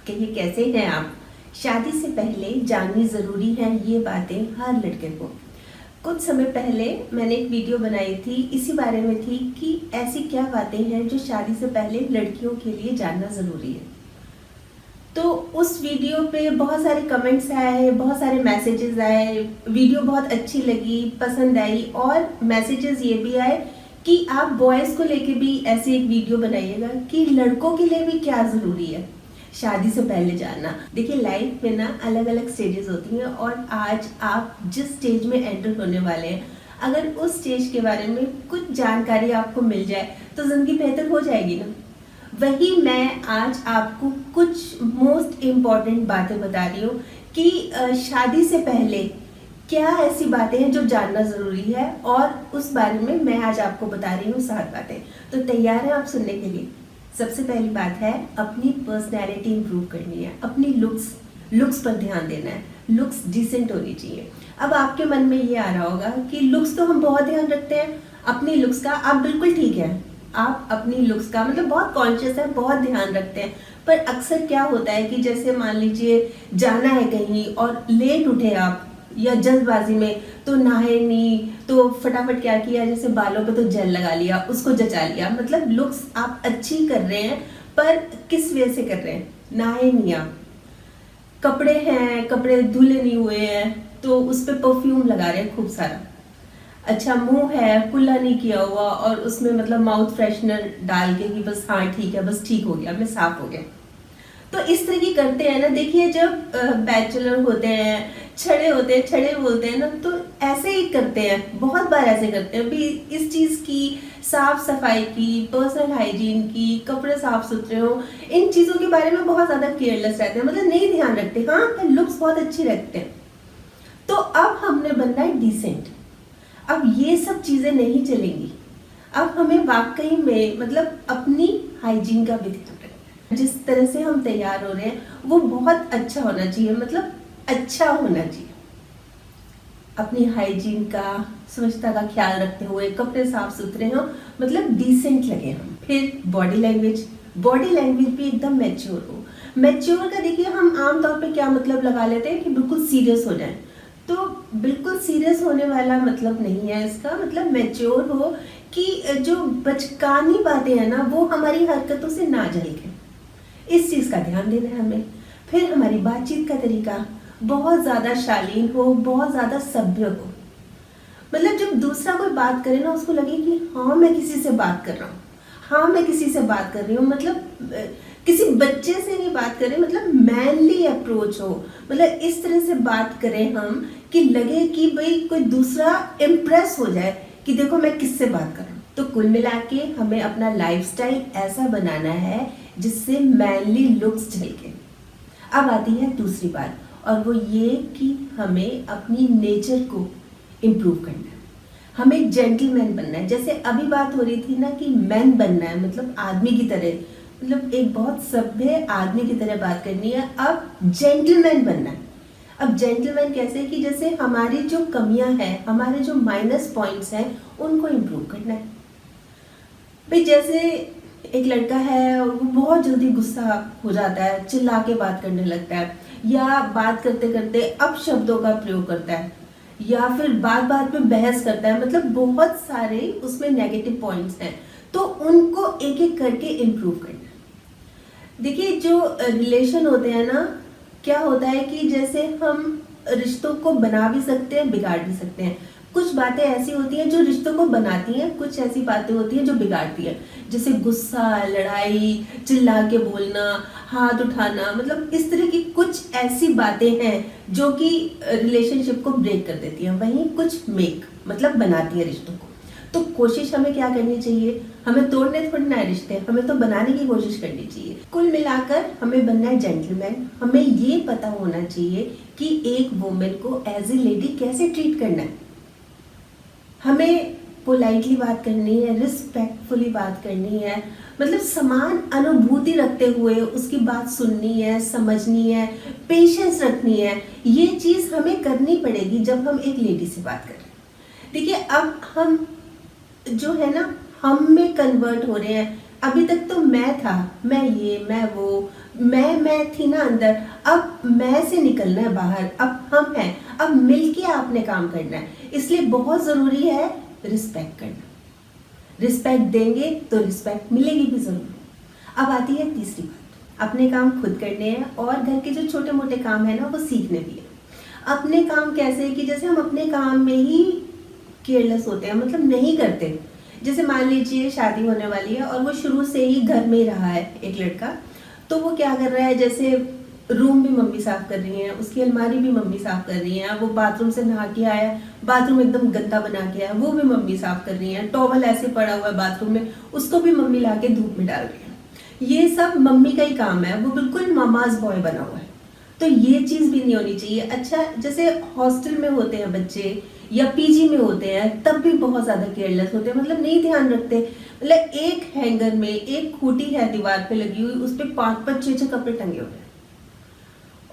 कहिए कैसे हैं आप। शादी से पहले जाननी ज़रूरी है ये बातें हर लड़के को। कुछ समय पहले मैंने एक वीडियो बनाई थी, इसी बारे में थी कि ऐसी क्या बातें हैं जो शादी से पहले लड़कियों के लिए जानना ज़रूरी है। तो उस वीडियो पे बहुत सारे कमेंट्स आए, बहुत सारे मैसेजेस आए, वीडियो बहुत अच्छी लगी, पसंद आई, और मैसेजेस ये भी आए कि आप बॉयज़ को लेके भी ऐसी एक वीडियो बनाइएगा कि लड़कों के लिए भी क्या ज़रूरी है शादी से पहले जानना। देखिए, लाइफ में ना अलग अलग स्टेजेस होती हैं, और आज आप जिस स्टेज में एंटर होने वाले हैं, अगर उस स्टेज के बारे में कुछ जानकारी आपको मिल जाए तो ज़िंदगी बेहतर हो जाएगी ना। वही मैं आज आपको कुछ मोस्ट इम्पॉर्टेंट बातें बता रही हूँ कि शादी से पहले क्या ऐसी बातें हैं जो जानना ज़रूरी है, और उस बारे में मैं आज आपको बता रही हूँ 7 बातें। तो तैयार हैं आप सुनने के लिए। सबसे पहली बात है, अपनी पर्सनैलिटी इंप्रूव करनी है, अपनी लुक्स पर ध्यान देना है। लुक्स डिसेंट होनी चाहिए। अब आपके मन में ये आ रहा होगा कि लुक्स तो हम बहुत ध्यान रखते हैं, अपनी लुक्स का आप बिल्कुल ठीक है, आप अपनी लुक्स का मतलब बहुत कॉन्शियस है, बहुत ध्यान रखते हैं। पर अक्सर क्या होता है कि जैसे मान लीजिए जाना है कहीं और लेट उठे आप, या जल्दबाजी में, तो नहाए नहीं, तो फटाफट क्या किया, जैसे बालों पे तो जेल लगा लिया, उसको जचा लिया। मतलब लुक्स आप अच्छी कर रहे हैं, पर किस वे से कर रहे हैं, नहाए नहीं आप। कपड़े हैं, कपड़े धुले नहीं हुए हैं, तो उस पर परफ्यूम लगा रहे हैं खूब सारा। अच्छा, मुंह है कुल्ला नहीं किया हुआ, और उसमें मतलब माउथ फ्रेशनर डाल के कि बस हाँ ठीक है, बस ठीक हो गया, मैं साफ हो गया। तो इस तरह की करते हैं ना। देखिए, जब बैचलर होते हैं, छड़े होते हैं, छड़े बोलते हैं ना, तो ऐसे ही करते हैं, बहुत बार ऐसे करते हैं। अभी इस चीज़ की, साफ सफाई की, पर्सनल हाइजीन की, कपड़े साफ सुथरे हो, इन चीज़ों के बारे में बहुत ज़्यादा केयरलेस रहते हैं, मतलब नहीं ध्यान रखते। हाँ, पर लुक्स बहुत अच्छी रखते हैं। तो अब हमने बनना है डिसेंट। अब ये सब चीज़ें नहीं चलेंगी। अब हमें वाकई में मतलब अपनी हाइजीन का भी ध्यान रखना है। जिस तरह से हम तैयार हो रहे हैं वो बहुत अच्छा होना चाहिए, मतलब अच्छा होना चाहिए। अपनी हाइजीन का, स्वच्छता का ख्याल रखते हुए, कपड़े साफ सुथरे हों, मतलब डिसेंट लगे हम। फिर बॉडी लैंग्वेज भी एकदम मैच्योर हो। मैच्योर का देखिए, हम आमतौर पे क्या मतलब लगा लेते हैं कि बिल्कुल सीरियस हो जाए। तो बिल्कुल सीरियस होने वाला मतलब नहीं है इसका। मतलब मैच्योर हो कि जो बचकानी बातें हैं ना, वो हमारी हरकतों से ना झलके, इस चीज़ का ध्यान देना है हमें। फिर हमारी बातचीत का तरीका बहुत ज़्यादा शालीन हो, बहुत ज़्यादा सभ्य हो। मतलब जब दूसरा कोई बात करे ना, उसको लगे कि हाँ मैं किसी से बात कर रहा हूँ, हाँ मैं किसी से बात कर रही हूँ। मतलब किसी बच्चे से नहीं बात करें, मतलब मैनली अप्रोच हो। मतलब इस तरह से बात करें हम कि लगे कि भाई कोई दूसरा इम्प्रेस हो जाए कि देखो मैं किससे बात कर रहा हूँ। तो कुल मिला के हमें अपना लाइफस्टाइल ऐसा बनाना है जिससे मैनली लुक्स झलके। अब आती है दूसरी बात, और वो ये कि हमें अपनी नेचर को इम्प्रूव करना है। हमें जेंटलमैन बनना है। जैसे अभी बात हो रही थी ना कि मैन बनना है, मतलब आदमी की तरह, मतलब एक बहुत सभ्य आदमी की तरह बात करनी है। अब जेंटलमैन बनना है। अब जेंटलमैन कैसे कि जैसे हमारी जो कमियां हैं, हमारे जो माइनस पॉइंट्स हैं, उनको इम्प्रूव करना है। भाई जैसे एक लड़का है, वो बहुत जल्दी गुस्सा हो जाता है, चिल्ला के बात करने लगता है, या बात करते करते अपशब्दों का प्रयोग करता है, या फिर बात बात पे बहस करता है। मतलब बहुत सारे उसमें नेगेटिव पॉइंट्स हैं, तो उनको एक एक करके इम्प्रूव करना है। देखिए, जो रिलेशन होते हैं ना, क्या होता है कि जैसे हम रिश्तों को बना भी सकते हैं, बिगाड़ भी सकते हैं। कुछ बातें ऐसी होती हैं जो रिश्तों को बनाती हैं, कुछ ऐसी बातें होती हैं जो बिगाड़ती हैं। जैसे गुस्सा, लड़ाई, चिल्ला के बोलना, हाथ उठाना, मतलब इस तरह की कुछ ऐसी बातें हैं जो कि रिलेशनशिप को ब्रेक कर देती हैं। वहीं कुछ मेक मतलब बनाती है रिश्तों को। तो कोशिश हमें क्या करनी चाहिए, हमें तोड़ने थोड़ी ना है रिश्ते, हमें तो बनाने की कोशिश करनी चाहिए। कुल मिलाकर हमें बनना है जेंटलमैन। हमें ये पता होना चाहिए कि एक वुमेन को एज ए लेडी कैसे ट्रीट करना है। हमें पोलाइटली बात करनी है, रिस्पेक्टफुली बात करनी है, मतलब समान अनुभूति रखते हुए उसकी बात सुननी है, समझनी है, पेशेंस रखनी है। ये चीज़ हमें करनी पड़ेगी जब हम एक लेडी से बात करें। देखिए, अब हम जो है ना, हम में कन्वर्ट हो रहे हैं। अभी तक तो मैं था, मैं ये, मैं वो, मैं थी ना अंदर, अब मैं से निकलना है बाहर, अब हम हैं, अब मिलके आपने काम करना है। इसलिए बहुत ज़रूरी है रिस्पेक्ट करना। रिस्पेक्ट देंगे तो रिस्पेक्ट मिलेगी भी ज़रूर। अब आती है तीसरी बात, अपने काम खुद करने हैं और घर के जो छोटे मोटे काम है ना वो सीखने भी है। अपने काम कैसे कि जैसे हम अपने काम में ही केयरलेस होते हैं, मतलब नहीं करते। जैसे मान लीजिए शादी होने वाली है और वो शुरू से ही घर में ही रहा है एक लड़का, तो वो क्या कर रहा है, जैसे रूम भी मम्मी साफ कर रही हैं, उसकी अलमारी भी मम्मी साफ कर रही हैं, वो बाथरूम से नहा के आया, बाथरूम एकदम गंदा बना के आया, वो भी मम्मी साफ कर रही हैं, टॉवल ऐसे पड़ा हुआ है बाथरूम में, उसको भी मम्मी ला के धूप में डाल रही है। ये सब मम्मी का ही काम है, वो बिल्कुल मामाज बॉय बना हुआ है। तो ये चीज़ भी नहीं होनी चाहिए। अच्छा, जैसे हॉस्टल में होते हैं बच्चे या पीजी में होते हैं, तब भी बहुत ज़्यादा केयरलेस होते हैं, मतलब नहीं ध्यान रखते। मतलब एक हैंगर में एक खूटी है दीवार पे लगी हुई, उस पर 5-5 6 कपड़े टंगे हुए हैं,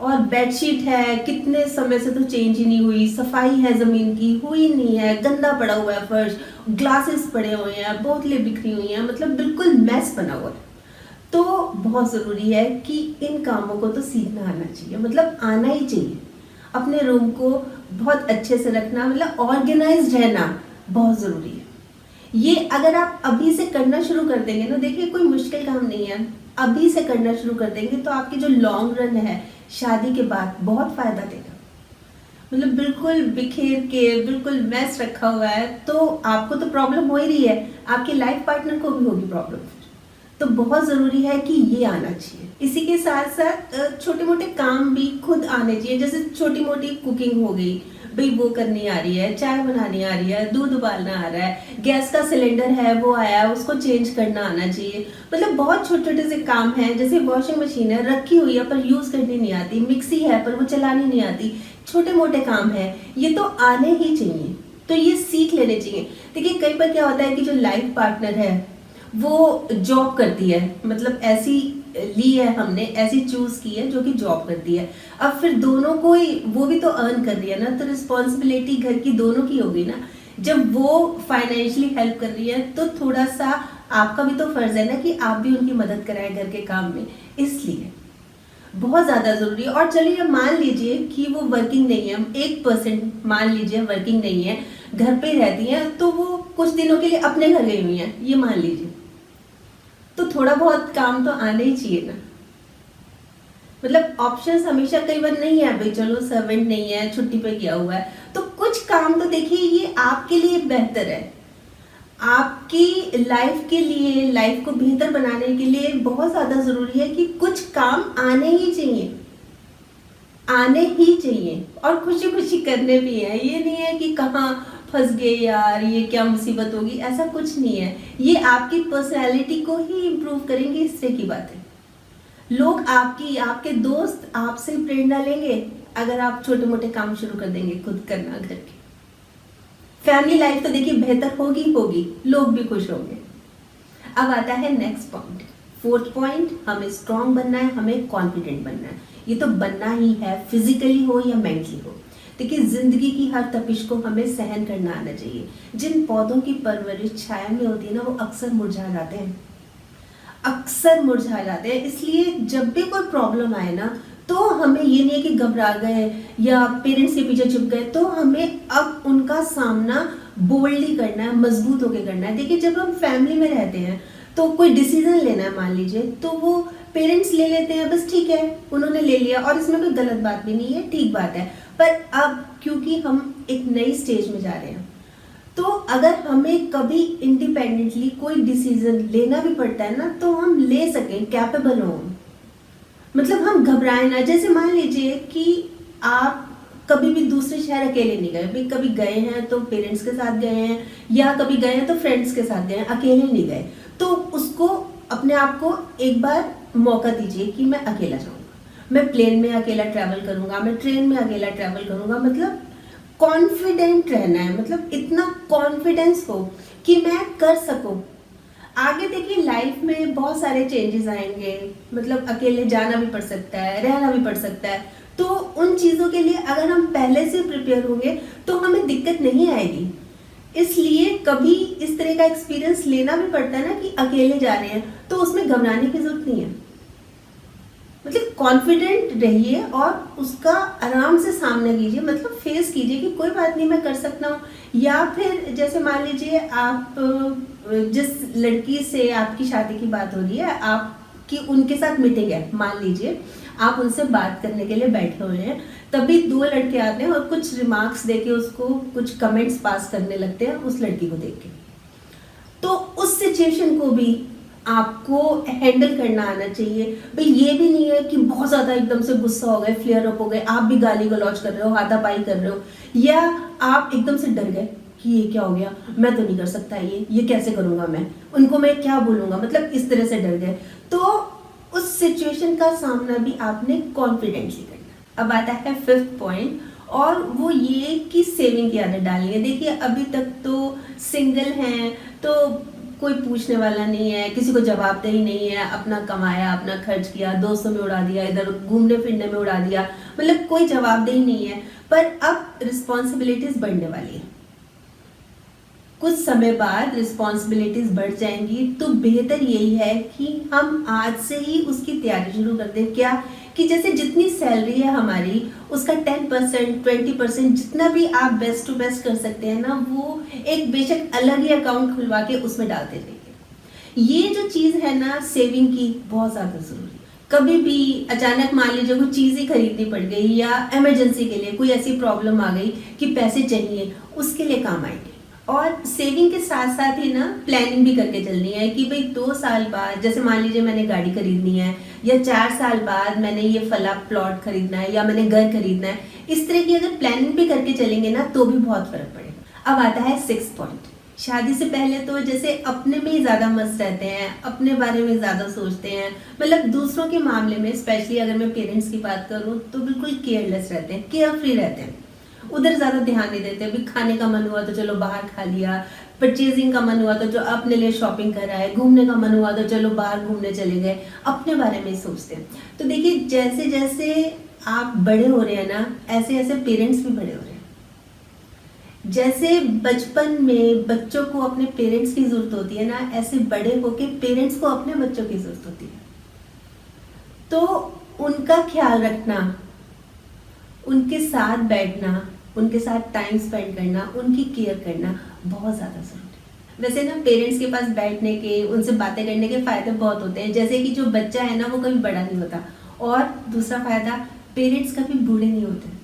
और बेडशीट है कितने समय से तो चेंज ही नहीं हुई, सफाई है ज़मीन की हुई नहीं है, गंदा पड़ा हुआ है फर्श, ग्लासेस पड़े हुए हैं, बोतलें बिखरी हुई हैं, मतलब बिल्कुल मैस बना हुआ है। तो बहुत ज़रूरी है कि इन कामों को तो सीखना आना चाहिए, मतलब आना ही चाहिए। अपने रूम को बहुत अच्छे से रखना, मतलब ऑर्गेनाइज्ड रहना बहुत ज़रूरी है। ये अगर आप अभी से करना शुरू कर देंगे ना, देखिए कोई मुश्किल काम नहीं है, अभी से करना शुरू कर देंगे तो आपकी जो लॉन्ग रन है शादी के बाद बहुत फ़ायदा देगा। मतलब बिल्कुल बिखेर के बिल्कुल मैस रखा हुआ है तो आपको तो प्रॉब्लम हो ही रही है, आपके लाइफ पार्टनर को भी होगी प्रॉब्लम। तो बहुत ज़रूरी है कि ये आना चाहिए। इसी के साथ साथ छोटे मोटे काम भी खुद आने चाहिए, जैसे छोटी मोटी कुकिंग हो गई, भाई वो करनी आ रही है, चाय बनानी आ रही है, दूध उबालना आ रहा है, गैस का सिलेंडर है वो आया उसको चेंज करना आना चाहिए। मतलब बहुत छोटे छोटे से काम हैं, जैसे वॉशिंग मशीन है रखी हुई है पर यूज़ करनी नहीं आती, मिक्सी है पर वो चलानी नहीं आती, छोटे मोटे काम है, ये तो आने ही चाहिए, तो ये सीख लेने चाहिए। देखिए कई बार क्या होता है कि जो लाइफ पार्टनर है वो जॉब करती है, मतलब ऐसी ली है हमने, ऐसी चूज की है जो कि जॉब करती है। अब फिर दोनों को ही, वो भी तो अर्न कर रही है ना, तो रिस्पॉन्सिबिलिटी घर की दोनों की होगी ना। जब वो फाइनेंशियली हेल्प कर रही है तो थोड़ा सा आपका भी तो फर्ज है ना कि आप भी उनकी मदद कराएं घर के काम में, इसलिए बहुत ज़्यादा ज़रूरी है। और चलिए मान लीजिए कि वो वर्किंग नहीं है, 1% मान लीजिए वर्किंग नहीं है, घर पे रहती हैं, तो वो कुछ दिनों के लिए अपने घर गई हुई हैं, ये मान लीजिए, तो थोड़ा बहुत काम तो आना ही चाहिए ना। मतलब ऑप्शंस हमेशा कई बार नहीं है, भाई चलो सर्वेंट नहीं है छुट्टी पे गया हुआ है, तो कुछ काम तो देखिए ये आपके लिए बेहतर है, आपकी लाइफ के लिए, लाइफ को बेहतर बनाने के लिए बहुत ज़्यादा ज़रूरी है कि कुछ काम आने ही चाहिए, आने ही चाहिए, और खुशी खुशी करने भी है। ये नहीं है कि कहाँ फंस गए यार, ये क्या मुसीबत होगी, ऐसा कुछ नहीं है। ये आपकी पर्सनैलिटी को ही इम्प्रूव करेंगे, इस तरह की बात है। लोग आपके दोस्त आपसे प्रेरणा लेंगे अगर आप छोटे मोटे काम शुरू कर देंगे खुद करना घर के। फैमिली लाइफ तो देखिए बेहतर होगी, लोग भी खुश होंगे। अब आता है नेक्स्ट पॉइंट, 4th पॉइंट, हमें स्ट्रांग बनना है, हमें कॉन्फिडेंट बनना है। ये तो बनना ही है, फिजिकली हो या मेंटली हो। देखिए जिंदगी की हर तपिश को हमें सहन करना आना चाहिए। जिन पौधों की परवरिश छाया में होती है ना, वो अक्सर मुरझा जाते हैं, अक्सर मुरझा जाते हैं। इसलिए जब भी कोई प्रॉब्लम आए ना, तो हमें ये नहीं है कि घबरा गए या पेरेंट्स के पीछे छुप गए, तो हमें अब उनका सामना बोल्डली करना है, मजबूत होकर करना है। देखिए जब हम फैमिली में रहते हैं तो कोई डिसीजन लेना है मान लीजिए, तो वो पेरेंट्स ले लेते हैं, बस ठीक है उन्होंने ले लिया, और इसमें कोई गलत बात भी नहीं है, ठीक बात है। पर अब क्योंकि हम एक नई स्टेज में जा रहे हैं, तो अगर हमें कभी इंडिपेंडेंटली कोई डिसीजन लेना भी पड़ता है ना, तो हम ले सकें, कैपेबल हों, मतलब हम घबराएं ना। जैसे मान लीजिए कि आप कभी भी दूसरे शहर अकेले नहीं गए, भाई कभी गए हैं तो पेरेंट्स के साथ गए हैं, या कभी गए हैं तो फ्रेंड्स के साथ गए हैं, अकेले नहीं गए, तो उसको अपने आप को एक बार मौका दीजिए कि मैं अकेला जाऊंगा, मैं प्लेन में अकेला ट्रैवल करूंगा, मैं ट्रेन में अकेला ट्रैवल करूंगा। मतलब कॉन्फिडेंट रहना है, मतलब इतना कॉन्फिडेंस हो कि मैं कर सकूं। आगे देखिए लाइफ में बहुत सारे चेंजेस आएंगे, मतलब अकेले जाना भी पड़ सकता है, रहना भी पड़ सकता है, तो उन चीज़ों के लिए अगर हम पहले से प्रिपेयर होंगे तो हमें दिक्कत नहीं आएगी। इसलिए कभी इस तरह का एक्सपीरियंस लेना भी पड़ता है ना कि अकेले जा रहे हैं, तो उसमें घबराने की जरूरत नहीं है। मतलब कॉन्फिडेंट रहिए और उसका आराम से सामना कीजिए, मतलब फेस कीजिए कि कोई बात नहीं, मैं कर सकता हूँ। या फिर जैसे मान लीजिए आप जिस लड़की से आपकी शादी की बात हो रही है, आपकी उनके साथ मीटिंग है, मान लीजिए आप उनसे बात करने के लिए बैठे हुए हैं, तभी दो लड़के आते हैं और कुछ रिमार्क्स देके उसको कुछ कमेंट्स पास करने लगते हैं उस लड़की को देख के। तो उस सिचुएशन को भी आपको हैंडल करना आना चाहिए। भाई ये भी नहीं है कि बहुत ज़्यादा एकदम से गुस्सा हो गए, फ्लेयर अप हो गए, आप भी गाली गलौज कर रहे हो, हाथापाई कर रहे हो, या आप एकदम से डर गए कि ये क्या हो गया, मैं तो नहीं कर सकता, ये कैसे करूँगा, मैं उनको मैं क्या बोलूँगा, मतलब इस तरह से डर गए। तो उस सिचुएशन का सामना भी आपने कॉन्फिडेंटली करना। अब आता है 5th पॉइंट, और वो ये कि सेविंग की आदत डालनी है। देखिए अभी तक तो सिंगल हैं तो कोई पूछने वाला नहीं है, किसी को जवाबदेही नहीं है, अपना कमाया, अपना खर्च किया, दोस्तों में उड़ा दिया, इधर घूमने फिरने में उड़ा दिया, मतलब कोई जवाबदेही नहीं है। पर अब रिस्पॉन्सिबिलिटीज बढ़ने वाली है, कुछ समय बाद रिस्पॉन्सिबिलिटीज बढ़ जाएंगी, तो बेहतर यही है कि हम आज से ही उसकी तैयारी शुरू कर दें। क्या कि जैसे जितनी सैलरी है हमारी, उसका 10% 20% जितना भी आप बेस्ट टू बेस्ट कर सकते हैं ना, वो एक बेशक अलग ही अकाउंट खुलवा के उसमें डालते रहिए। ये जो चीज़ है ना सेविंग की, बहुत ज़्यादा ज़रूरी। कभी भी अचानक मान लीजिए कोई चीज़ ही खरीदनी पड़ गई, या इमरजेंसी के लिए कोई ऐसी प्रॉब्लम आ गई कि पैसे चाहिए, उसके लिए काम आएंगे। और सेविंग के साथ साथ ही ना प्लानिंग भी करके चलनी है कि भाई 2 साल बाद, जैसे मान लीजिए मैंने गाड़ी खरीदनी है, या 4 साल बाद मैंने ये फला प्लॉट खरीदना है, या मैंने घर खरीदना है। इस तरह की अगर प्लानिंग भी करके चलेंगे ना, तो भी बहुत फर्क पड़ेगा। अब आता है 6th पॉइंट। शादी से पहले तो जैसे अपने में ही ज़्यादा मस्त रहते हैं, अपने बारे में ज़्यादा सोचते हैं, मतलब दूसरों के मामले में, स्पेशली अगर मैं पेरेंट्स की बात करूँ तो बिल्कुल केयरलेस रहते हैं, केयर फ्री रहते हैं, उधर ज़्यादा ध्यान नहीं देते। अभी खाने का मन हुआ तो चलो बाहर खा लिया, परचेजिंग का मन हुआ तो जो अपने लिए शॉपिंग कर रहा है, घूमने का मन हुआ तो चलो बाहर घूमने चले गए, अपने बारे में ही सोचते हैं। तो देखिए जैसे जैसे आप बड़े हो रहे हैं ना, ऐसे ऐसे पेरेंट्स भी बड़े हो रहे हैं। जैसे बचपन में बच्चों को अपने पेरेंट्स की जरूरत होती है ना, ऐसे बड़े होके पेरेंट्स को अपने बच्चों की जरूरत होती है। तो उनका ख्याल रखना, उनके साथ बैठना, उनके साथ टाइम स्पेंड करना, उनकी केयर करना बहुत ज़्यादा ज़रूरी है। वैसे ना पेरेंट्स के पास बैठने के, उनसे बातें करने के फ़ायदे बहुत होते हैं। जैसे कि जो बच्चा है ना, वो कभी बड़ा नहीं होता, और दूसरा फ़ायदा, पेरेंट्स कभी बूढ़े नहीं होते।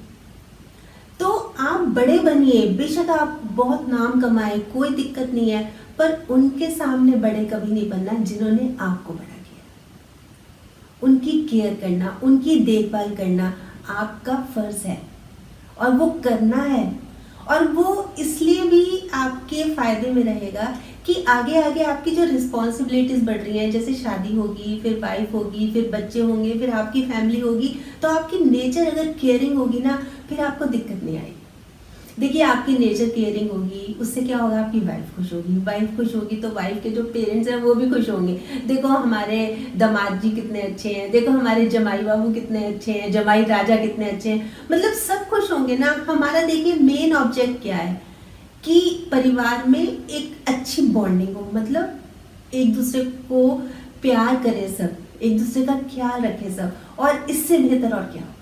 तो आप बड़े बनिए, बेशक आप बहुत नाम कमाए, कोई दिक्कत नहीं है, पर उनके सामने बड़े कभी नहीं बनना जिन्होंने आपको बड़ा किया। उनकी केयर करना, उनकी देखभाल करना आपका फर्ज है, और वो करना है। और वो इसलिए भी आपके फायदे में रहेगा कि आगे आगे आपकी जो रिस्पॉन्सिबिलिटीज बढ़ रही हैं, जैसे शादी होगी, फिर वाइफ होगी, फिर बच्चे होंगे, फिर आपकी फैमिली होगी, तो आपकी नेचर अगर केयरिंग होगी ना, फिर आपको दिक्कत नहीं आएगी। देखिए आपकी नेचर केयरिंग होगी, उससे क्या होगा, आपकी वाइफ खुश होगी, वाइफ खुश होगी तो वाइफ के जो पेरेंट्स हैं वो भी खुश होंगे। देखो हमारे दामाद जी कितने अच्छे हैं, देखो हमारे जमाई बाबू कितने अच्छे हैं, जमाई राजा कितने अच्छे हैं, मतलब सब खुश होंगे ना। हमारा देखिए मेन ऑब्जेक्ट क्या है कि परिवार में एक अच्छी बॉन्डिंग हो, मतलब एक दूसरे को प्यार करें सब, एक दूसरे का ख्याल रखें सब, और इससे बेहतर और क्या हो।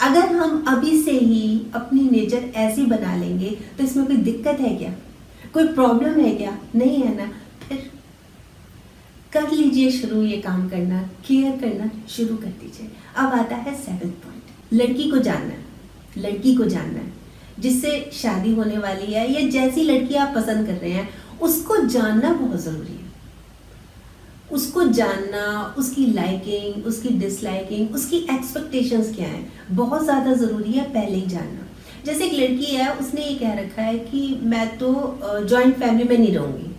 अगर हम अभी से ही अपनी नेचर ऐसी बना लेंगे तो इसमें कोई दिक्कत है क्या, कोई प्रॉब्लम है क्या, नहीं है ना। फिर कर लीजिए शुरू ये काम करना, केयर करना शुरू कर दीजिए। अब आता है 7th पॉइंट, लड़की को जानना है। लड़की को जानना है जिससे शादी होने वाली है, या जैसी लड़की आप पसंद कर रहे हैं, उसको जानना बहुत ज़रूरी है। उसको जानना, उसकी लाइकिंग, उसकी डिसलाइकिंग, उसकी एक्सपेक्टेशंस क्या हैं, बहुत ज़्यादा ज़रूरी है पहले ही जानना। जैसे एक लड़की है, उसने ये कह रखा है कि मैं तो जॉइंट फैमिली में नहीं रहूँगी,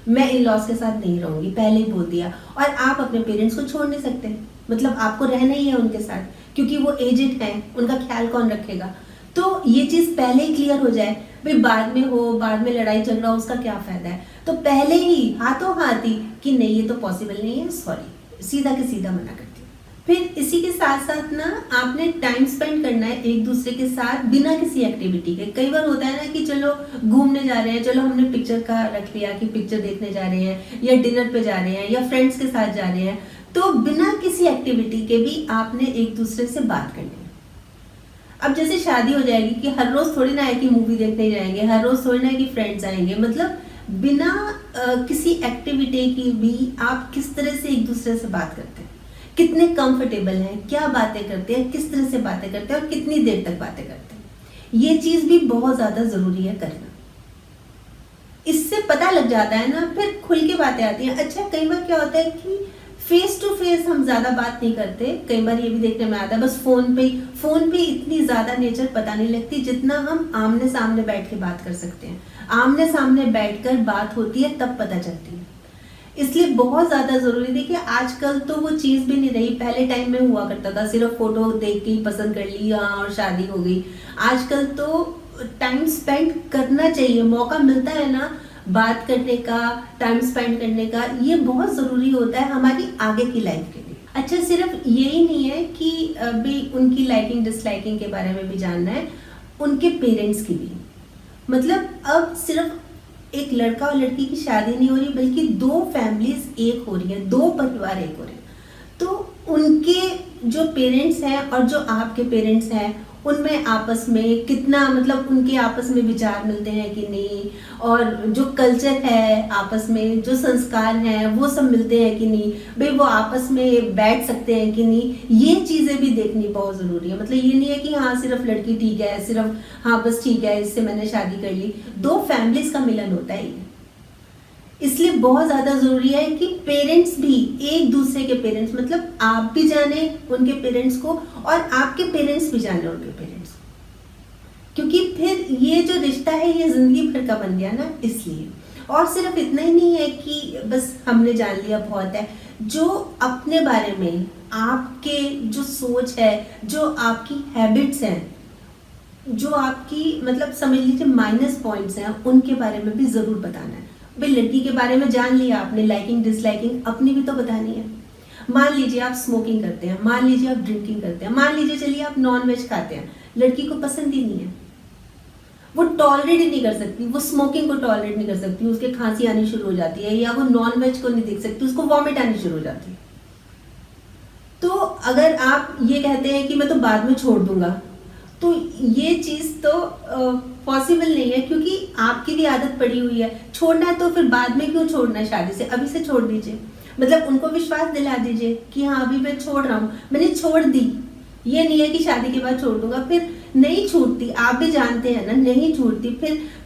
मैं इन लॉज के साथ नहीं रहूँगी, पहले ही बोल दिया। और आप अपने पेरेंट्स को छोड़ नहीं सकते, मतलब आपको रहना ही है उनके साथ, क्योंकि वो एजेड हैं, उनका ख्याल कौन रखेगा। तो ये चीज़ पहले ही क्लियर हो जाए, भाई बाद में हो, बाद में लड़ाई झगड़ा हो, उसका क्या फ़ायदा है। तो पहले ही हाथों हाथ ही कि नहीं ये तो पॉसिबल नहीं है, सॉरी, सीधा के सीधा मना करती हूँ। फिर इसी के साथ साथ ना आपने टाइम स्पेंड करना है एक दूसरे के साथ बिना किसी एक्टिविटी के। कई बार होता है ना कि चलो घूमने जा रहे हैं, चलो हमने पिक्चर का रख लिया कि पिक्चर देखने जा रहे हैं, या डिनर पे जा रहे हैं, या फ्रेंड्स के साथ जा रहे हैं, तो बिना किसी एक्टिविटी के भी आपने एक दूसरे से बात करनी है। अब जैसे शादी हो जाएगी कि हर रोज थोड़ी ना है कि मूवी देखने जाएंगे, हर रोज थोड़ी ना है कि फ्रेंड्स आएंगे, मतलब बिना किसी एक्टिविटी की भी आप किस तरह से एक दूसरे से बात करते हैं, कितने कंफर्टेबल हैं, क्या बातें करते हैं, किस तरह से बातें करते हैं और कितनी देर तक बातें करते हैं, ये चीज भी बहुत ज्यादा जरूरी है करना। इससे पता लग जाता है ना, फिर खुल के बातें आती हैं। अच्छा, कई बार क्या होता है कि फेस टू फेस हम ज्यादा बात नहीं करते, कई बार ये भी देखने में आता है बस फोन पे इतनी ज्यादा नेचर पता नहीं लगती जितना हम आमने सामने बैठ के बात कर सकते हैं। आमने सामने बैठकर बात होती है तब पता चलती है, इसलिए बहुत ज्यादा जरूरी। देखिए आजकल तो वो चीज भी नहीं रही, पहले टाइम में हुआ करता था सिर्फ फोटो देख के ही पसंद कर ली और शादी हो गई। आजकल तो टाइम स्पेंड करना चाहिए, मौका मिलता है ना बात करने का, टाइम स्पेंड करने का, ये बहुत जरूरी होता है हमारी आगे की लाइफ के लिए। अच्छा, सिर्फ यही नहीं है कि अभी उनकी लाइकिंग डिसलाइकिंग के बारे में भी जानना है, उनके पेरेंट्स की भी। मतलब अब सिर्फ एक लड़का और लड़की की शादी नहीं हो रही, बल्कि दो फैमिलीज एक हो रही हैं, दो परिवार एक हो रहे हैं। तो उनके जो पेरेंट्स हैं और जो आपके पेरेंट्स हैं, उनमें आपस में कितना, मतलब उनके आपस में विचार मिलते हैं कि नहीं, और जो कल्चर है आपस में, जो संस्कार हैं वो सब मिलते हैं कि नहीं, भाई वो आपस में बैठ सकते हैं कि नहीं, ये चीज़ें भी देखनी बहुत ज़रूरी है। मतलब ये नहीं है कि हाँ सिर्फ लड़की ठीक है, सिर्फ हाँ बस ठीक है इससे मैंने शादी कर ली, दो फैमिलीज का मिलन होता है ये। इसलिए बहुत ज़्यादा ज़रूरी है कि पेरेंट्स भी एक दूसरे के पेरेंट्स, मतलब आप भी जाने उनके पेरेंट्स को और आपके पेरेंट्स भी जाने उनके पेरेंट्स को, क्योंकि फिर ये जो रिश्ता है ये ज़िंदगी भर का बन गया ना, इसलिए। और सिर्फ इतना ही नहीं है कि बस हमने जान लिया बहुत है, जो अपने बारे में आपके जो सोच है, जो आपकी हैबिट्स हैं, जो आपकी मतलब समझ लीजिए माइनस पॉइंट्स हैं, उनके बारे में भी ज़रूर बताना है। भाई लड़की के बारे में जान लिया आपने, लाइकिंग डिसलाइकिंग अपनी भी तो बतानी है। मान लीजिए आप स्मोकिंग करते हैं, मान लीजिए आप ड्रिंकिंग करते हैं, मान लीजिए चलिए आप नॉन वेज खाते हैं, लड़की को पसंद ही नहीं है, वो टॉलरेट ही नहीं कर सकती, वो स्मोकिंग को टॉलरेट नहीं कर सकती, उसके खांसी आनी शुरू हो जाती है, या वो नॉन वेज को नहीं देख सकती, उसको वॉमिट आनी शुरू हो जाती है। तो अगर आप ये कहते हैं कि मैं तो बाद में छोड़ दूंगा, तो ये चीज़ तो पॉसिबल नहीं है, क्योंकि आपकी भी आदत पड़ी हुई है। छोड़ना है तो फिर बाद में क्यों छोड़ना है, शादी से अभी से छोड़ दीजिए। मतलब उनको विश्वास दिला दीजिए कि हाँ अभी मैं छोड़ रहा हूँ, मैंने छोड़ दी, ये नहीं है कि शादी के बाद छोड़ दूंगा। फिर नहीं छूटती, आप भी जानते हैं ना, नहीं छूटती,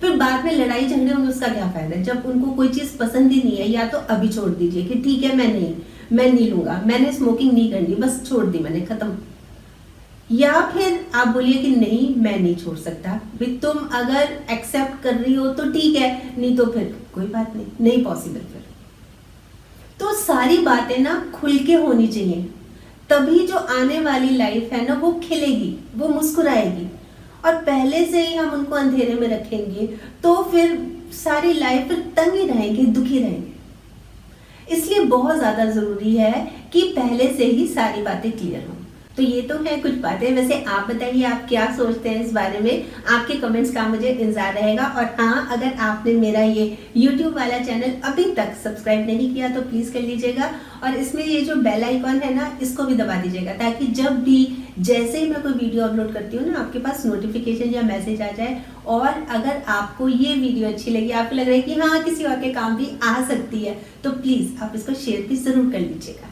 फिर बाद में लड़ाई झगड़े होंगे, उसका क्या फायदा है। जब उनको कोई चीज़ पसंद ही नहीं है, या तो अभी छोड़ दीजिए कि ठीक है मैं नहीं लूंगा, मैंने स्मोकिंग नहीं करनी, बस छोड़ दी मैंने, खत्म। या फिर आप बोलिए कि नहीं मैं नहीं छोड़ सकता, भी तुम अगर एक्सेप्ट कर रही हो तो ठीक है, नहीं तो फिर कोई बात नहीं पॉसिबल। फिर तो सारी बातें ना खुल के होनी चाहिए, तभी जो आने वाली लाइफ है ना वो खिलेगी, वो मुस्कुराएगी। और पहले से ही हम उनको अंधेरे में रखेंगे तो फिर सारी लाइफ फिर तंग ही रहेंगे, दुखी रहेंगे। इसलिए बहुत ज्यादा जरूरी है कि पहले से ही सारी बातें क्लियर हो। तो ये तो है कुछ बातें। वैसे आप बताइए आप क्या सोचते हैं इस बारे में, आपके कमेंट्स का मुझे इंतजार रहेगा। और हाँ, अगर आपने मेरा ये YouTube वाला चैनल अभी तक सब्सक्राइब नहीं किया तो प्लीज़ कर लीजिएगा, और इसमें ये जो बेल आइकॉन है ना इसको भी दबा दीजिएगा, ताकि जब भी जैसे ही मैं कोई वीडियो अपलोड करती हूँ ना आपके पास नोटिफिकेशन या मैसेज आ जाए। और अगर आपको ये वीडियो अच्छी लगी, आपको लग रहा है कि हाँ किसी और के काम भी आ सकती है, तो प्लीज़ आप इसको शेयर भी ज़रूर कर लीजिएगा।